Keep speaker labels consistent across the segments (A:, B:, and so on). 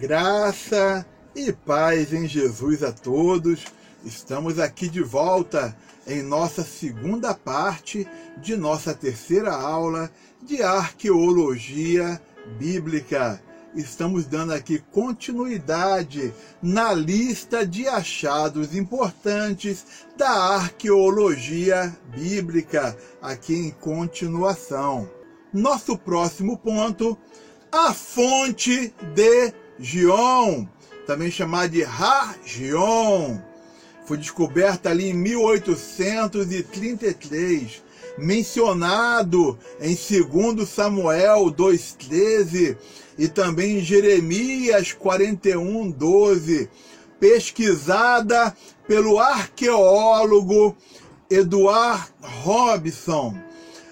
A: Graça e paz em Jesus a todos. Estamos aqui de volta em nossa segunda parte de nossa terceira aula de arqueologia bíblica. Estamos dando aqui continuidade na lista de achados importantes da arqueologia bíblica, aqui em continuação. Nosso próximo ponto, a fonte de Gihon, também chamada de Har Gihon, foi descoberta ali em 1833, mencionado em 2 Samuel 2,13 e também em Jeremias 41,12, pesquisada pelo arqueólogo Edward Robson.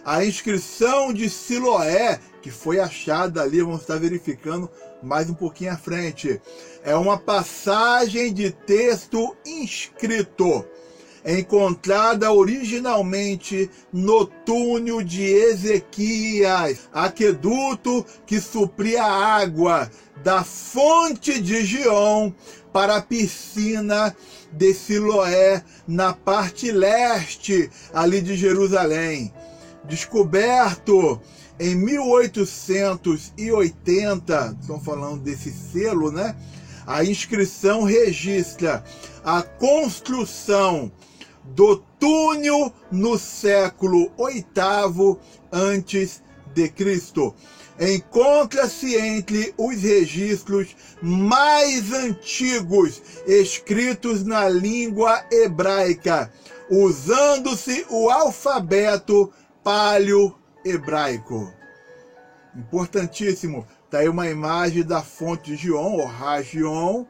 A: A inscrição de Siloé, que foi achada ali, vamos estar verificando mais um pouquinho à frente, é uma passagem de texto inscrito, encontrada originalmente no túnel de Ezequias, aqueduto que supria a água da fonte de Gihon para a piscina de Siloé, na parte leste ali de Jerusalém. Descoberto em 1880, estão falando desse selo, né? A inscrição registra a construção do túnel no século VIII a.C. Encontra-se entre os registros mais antigos escritos na língua hebraica, usando-se o alfabeto paleo-hebraico. Importantíssimo. Está aí uma imagem da fonte de Gihon, ou Har Gihon,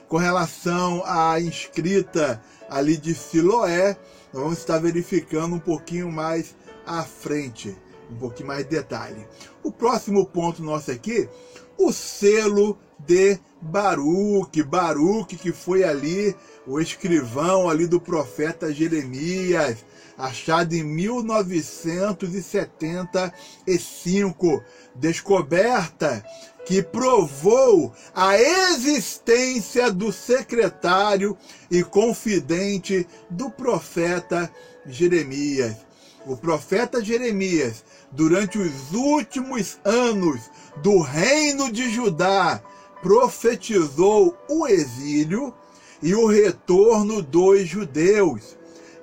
A: com relação à inscrita ali de Siloé. Nós vamos estar verificando um pouquinho mais à frente, um pouquinho mais de detalhe. O próximo ponto nosso aqui, o selo de Baruque. Baruque, que foi ali o escrivão ali do profeta Jeremias, achado em 1975, descoberta que provou a existência do secretário e confidente do profeta Jeremias. O profeta Jeremias, durante os últimos anos do reino de Judá, profetizou o exílio e o retorno dos judeus.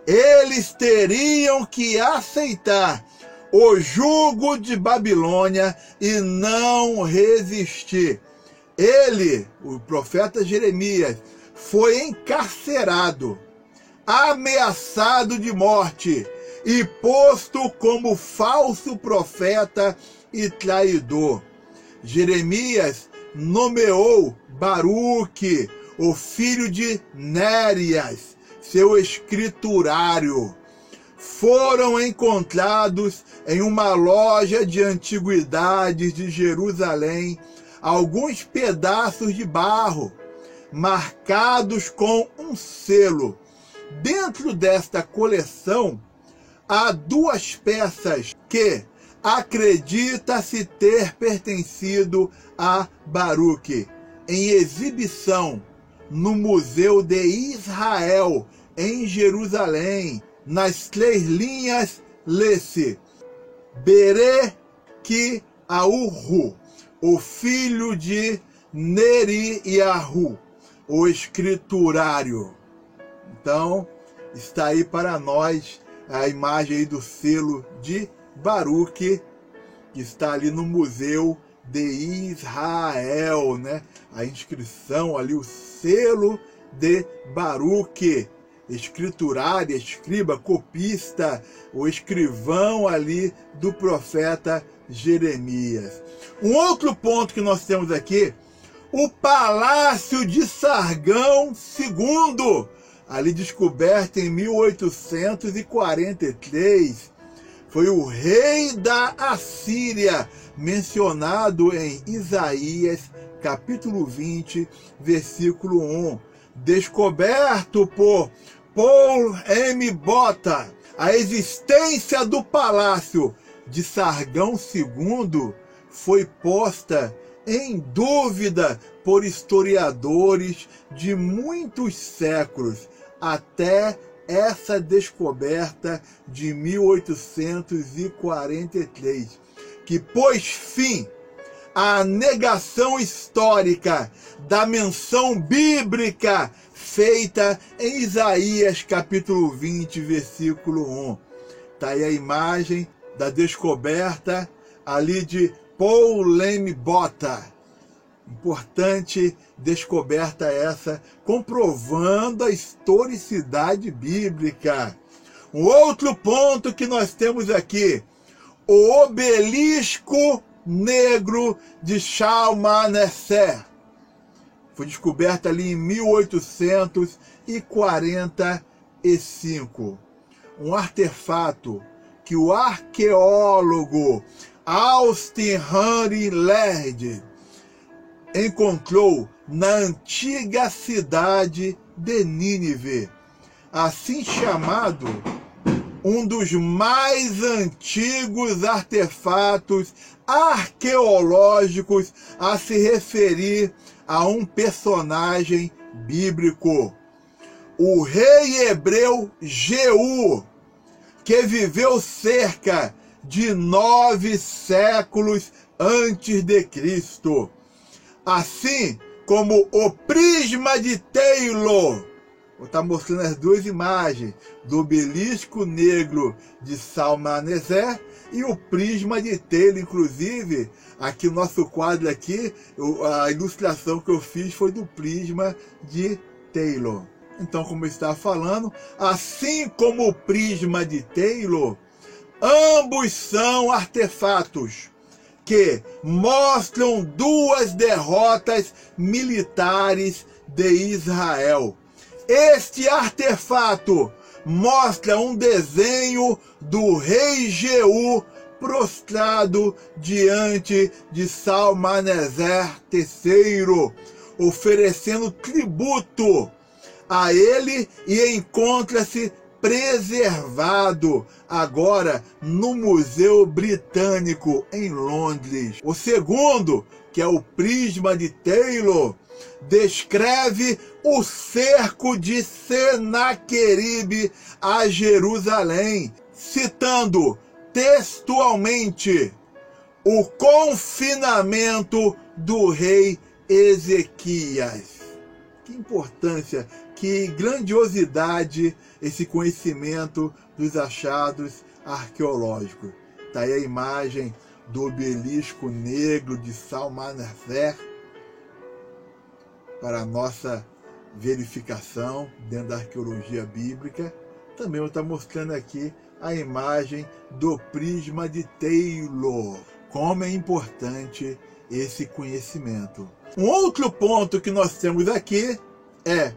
A: Eles teriam que aceitar o jugo de Babilônia e não resistir. Ele, o profeta Jeremias, foi encarcerado, ameaçado de morte e posto como falso profeta e traidor. Jeremias nomeou Baruque, o filho de Nérias, seu escriturário. Foram encontrados em uma loja de antiguidades de Jerusalém alguns pedaços de barro marcados com um selo. Dentro desta coleção há duas peças que acredita-se ter pertencido a Baruque, em exibição no Museu de Israel, em Jerusalém. Nas 3 linhas, lê-se Berequiahu, o filho de Neriahu, o escriturário. Então, está aí para nós a imagem aí do selo de Baruque, que está ali no Museu de Israel, né? A inscrição ali, o selo de Baruque, escriturário, escriba, copista, o escrivão ali do profeta Jeremias. Um outro ponto que nós temos aqui, o Palácio de Sargão II, ali descoberto em 1843. Foi o rei da Assíria, mencionado em Isaías, capítulo 20, versículo 1. Descoberto por Paul M. Botta, a existência do Palácio de Sargão II foi posta em dúvida por historiadores de muitos séculos, até essa descoberta de 1843, que pôs fim à negação histórica da menção bíblica feita em Isaías capítulo 20, versículo 1. Está aí a imagem da descoberta ali de Paul Lembota. Importante descoberta essa, comprovando a historicidade bíblica. Um outro ponto que nós temos aqui, o obelisco negro de Shalmaneser. Foi descoberto ali em 1845. Um artefato que o arqueólogo Austin Henry Laird encontrou na antiga cidade de Nínive, assim chamado um dos mais antigos artefatos arqueológicos a se referir a um personagem bíblico. O rei hebreu Jeú, que viveu cerca de 9 séculos antes de Cristo. Assim como o prisma de Taylor. Vou estar mostrando as duas imagens do obelisco negro de Shalmaneser e o prisma de Taylor. Inclusive, aqui no nosso quadro aqui, a ilustração que eu fiz foi do prisma de Taylor. Então, como eu estava falando, assim como o prisma de Taylor, ambos são artefatos que mostram duas derrotas militares de Israel. Este artefato mostra um desenho do rei Jeú prostrado diante de Shalmaneser III, oferecendo tributo a ele, e encontra-se preservado agora no Museu Britânico em Londres. O segundo, que é o prisma de Taylor, descreve o cerco de Senaqueribe a Jerusalém, citando textualmente o confinamento do rei Ezequias. Que importância, que grandiosidade esse conhecimento dos achados arqueológicos. Está aí a imagem do obelisco negro de Shalmaneser para a nossa verificação dentro da arqueologia bíblica. Também vou estar mostrando aqui a imagem do prisma de Taylor. Como é importante esse conhecimento. Um outro ponto que nós temos aqui é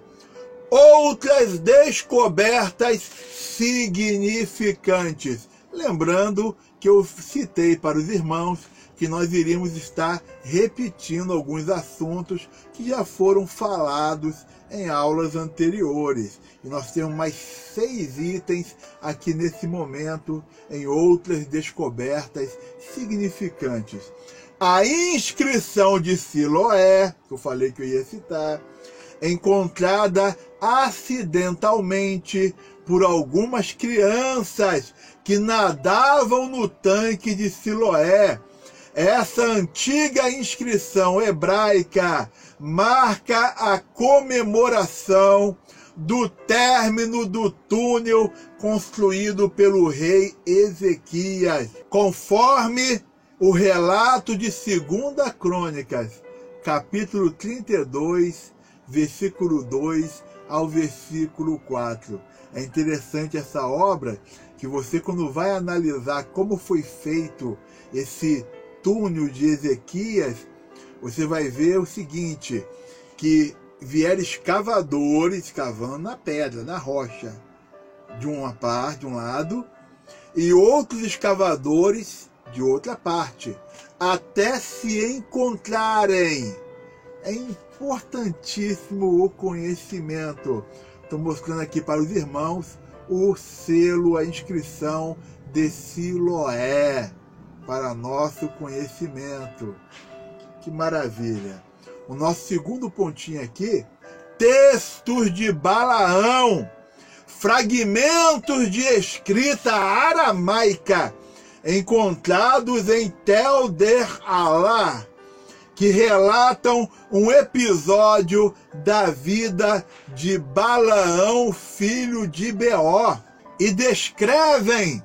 A: outras descobertas significantes. Lembrando que eu citei para os irmãos que nós iríamos estar repetindo alguns assuntos que já foram falados em aulas anteriores. E nós temos mais 6 itens aqui nesse momento em outras descobertas significantes. A inscrição de Siloé, que eu falei que eu ia citar, encontrada acidentalmente por algumas crianças que nadavam no tanque de Siloé. Essa antiga inscrição hebraica marca a comemoração do término do túnel construído pelo rei Ezequias, conforme o relato de 2 Crônicas, capítulo 32, versículo 2 ao versículo 4. É interessante essa obra, que você, quando vai analisar como foi feito esse túnel de Ezequias, você vai ver o seguinte, que vieram escavadores escavando na pedra, na rocha, de uma parte, de um lado, e outros escavadores de outra parte, até se encontrarem. É importantíssimo o conhecimento. Estou mostrando aqui para os irmãos o selo, a inscrição de Siloé, para nosso conhecimento. Que maravilha! o nosso segundo pontinho aqui, textos de Balaão, fragmentos de escrita aramaica encontrados em Tel Der Alá, que relatam um episódio da vida de Balaão, filho de Beor, e descrevem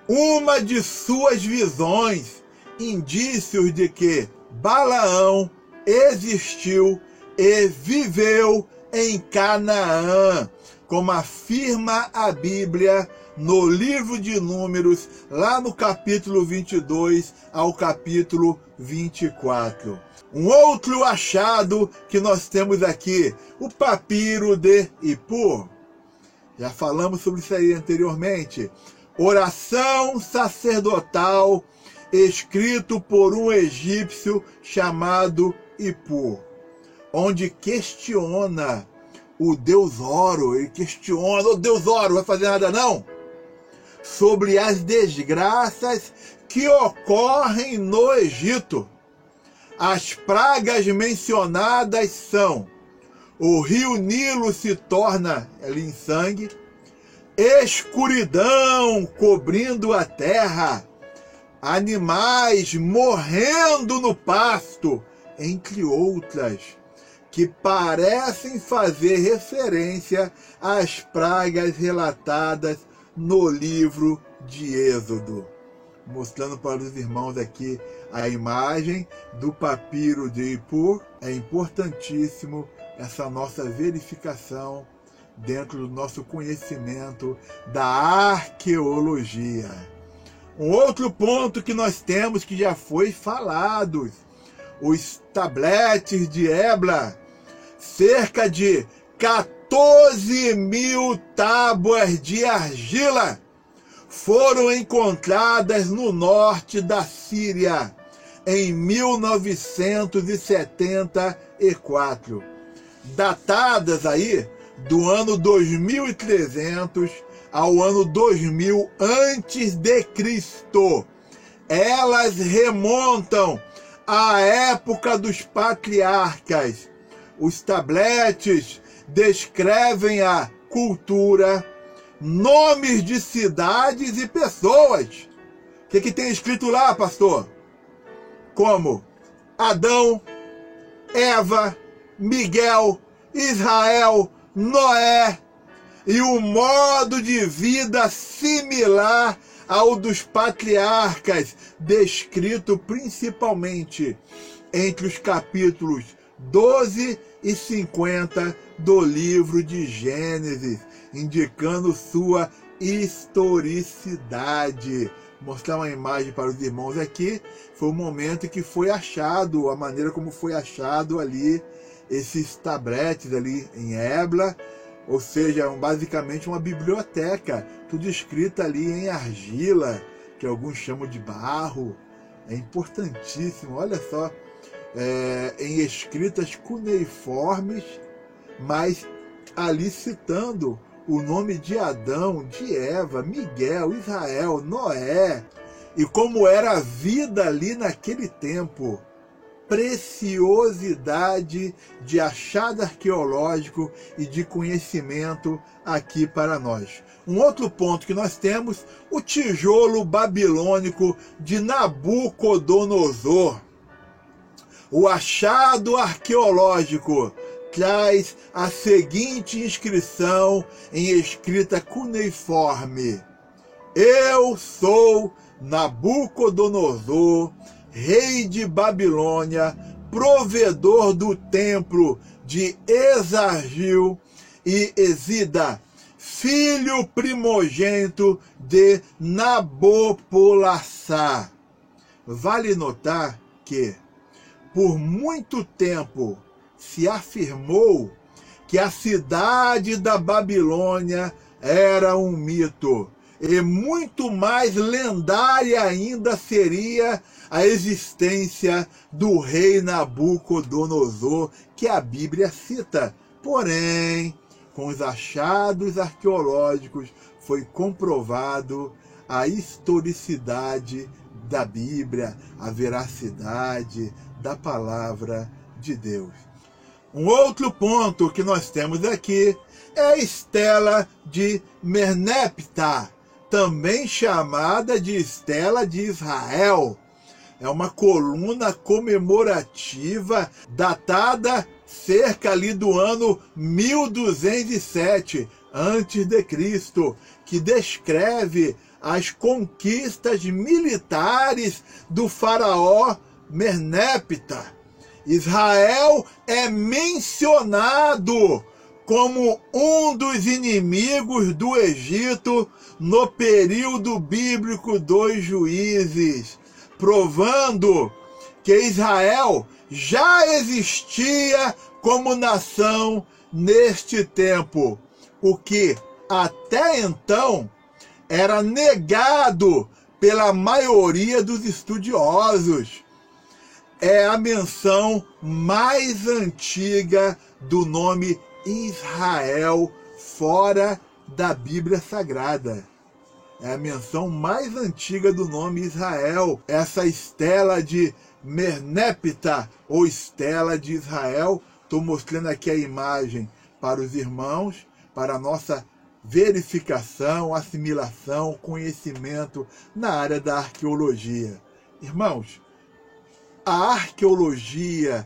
A: uma de suas visões, indícios de que Balaão existiu e viveu em Canaã, como afirma a Bíblia no livro de Números, lá no capítulo 22 ao capítulo 24. Um outro achado que nós temos aqui, o papiro de Ippur. Já falamos sobre isso aí anteriormente. Oração sacerdotal escrito por um egípcio chamado Ippur, onde questiona o deus Oro. Ele questiona: o deus Oro vai fazer nada não? Sobre as desgraças que ocorrem no Egito. As pragas mencionadas são: o rio Nilo se torna ali em sangue, escuridão cobrindo a terra, animais morrendo no pasto, entre outras, que parecem fazer referência às pragas relatadas no livro de Êxodo. Mostrando para os irmãos aqui a imagem do papiro de Ippur. É importantíssimo essa nossa verificação dentro do nosso conhecimento da arqueologia. Um outro ponto que nós temos, que já foi falado, os tabletes de Ebla, cerca de 14.000 tábuas de argila foram encontradas no norte da Síria em 1974, datadas aí do ano 2300 ao ano 2000 antes de Cristo. Elas remontam à época dos patriarcas. Os tabletes descrevem a cultura, nomes de cidades e pessoas. O que tem escrito lá, pastor? Como Adão, Eva, Miguel, Israel, Noé, e um modo de vida similar ao dos patriarcas, descrito principalmente entre os capítulos 12 e 50 do livro de Gênesis, indicando sua historicidade. Mostrar uma imagem para os irmãos aqui, foi o momento que foi achado, a maneira como foi achado ali esses tabletes ali em Ebla, ou seja, basicamente uma biblioteca, tudo escrito ali em argila, que alguns chamam de barro. É importantíssimo, olha só, em escritas cuneiformes, mas ali citando o nome de Adão, de Eva, Miguel, Israel, Noé, e como era a vida ali naquele tempo. Preciosidade de achado arqueológico e de conhecimento aqui para nós. Um outro ponto que nós temos, o tijolo babilônico de Nabucodonosor. O achado arqueológico traz a seguinte inscrição em escrita cuneiforme: Eu sou Nabucodonosor, rei de Babilônia, provedor do templo de Esargil e Esida, filho primogênito de Nabopolassar. Vale notar que, por muito tempo, se afirmou que a cidade da Babilônia era um mito, e muito mais lendária ainda seria a existência do rei Nabucodonosor, que a Bíblia cita. Porém, com os achados arqueológicos, foi comprovado a historicidade da Bíblia, a veracidade da palavra de Deus. Um outro ponto que nós temos aqui é a estela de Merneptah, também chamada de estela de Israel. É uma coluna comemorativa datada cerca ali do ano 1207 a.C., que descreve as conquistas militares do faraó Merneptah. Israel é mencionado como um dos inimigos do Egito no período bíblico dos Juízes, provando que Israel já existia como nação neste tempo, o que até então era negado pela maioria dos estudiosos. É a menção mais antiga do nome Israel fora da Bíblia Sagrada. É a menção mais antiga do nome Israel. Essa estela de Merneptah, ou estela de Israel. Estou mostrando aqui a imagem para os irmãos, para a nossa verificação, assimilação, conhecimento na área da arqueologia. Irmãos, a arqueologia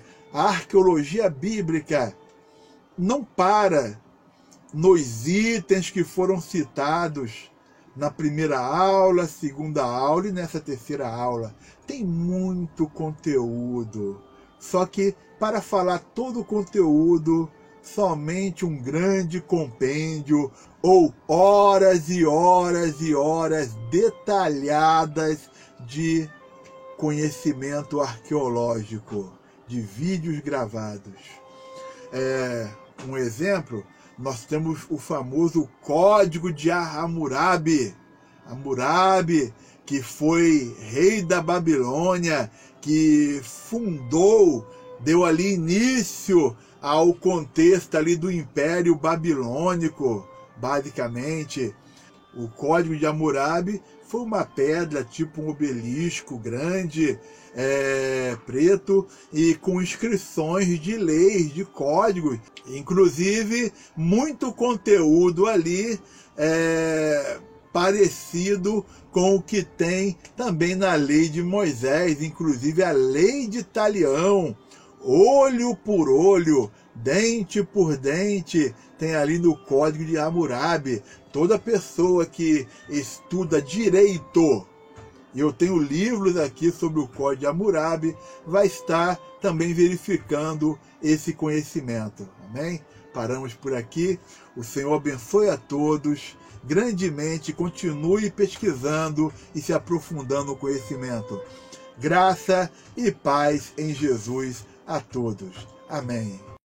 A: bíblica não para nos itens que foram citados na primeira aula, segunda aula e nessa terceira aula. Tem muito conteúdo. Só que para falar todo o conteúdo, somente um grande compêndio ou horas e horas e horas detalhadas de conhecimento arqueológico, de vídeos gravados. Um exemplo, nós temos o famoso Código de Hammurabi. Hammurabi, que foi rei da Babilônia, que deu ali início ao contexto ali do Império Babilônico, basicamente. O Código de Hammurabi foi uma pedra, tipo um obelisco grande, preto, e com inscrições de leis, de códigos. Inclusive, muito conteúdo ali parecido com o que tem também na lei de Moisés, inclusive a lei de Talião, olho por olho, dente por dente, tem ali no Código de Hammurabi. Toda pessoa que estuda direito, e eu tenho livros aqui sobre o Código de Hammurabi, vai estar também verificando esse conhecimento. Amém? Paramos por aqui. O Senhor abençoe a todos grandemente. Continue pesquisando e se aprofundando no conhecimento. Graça e paz em Jesus a todos. Amém.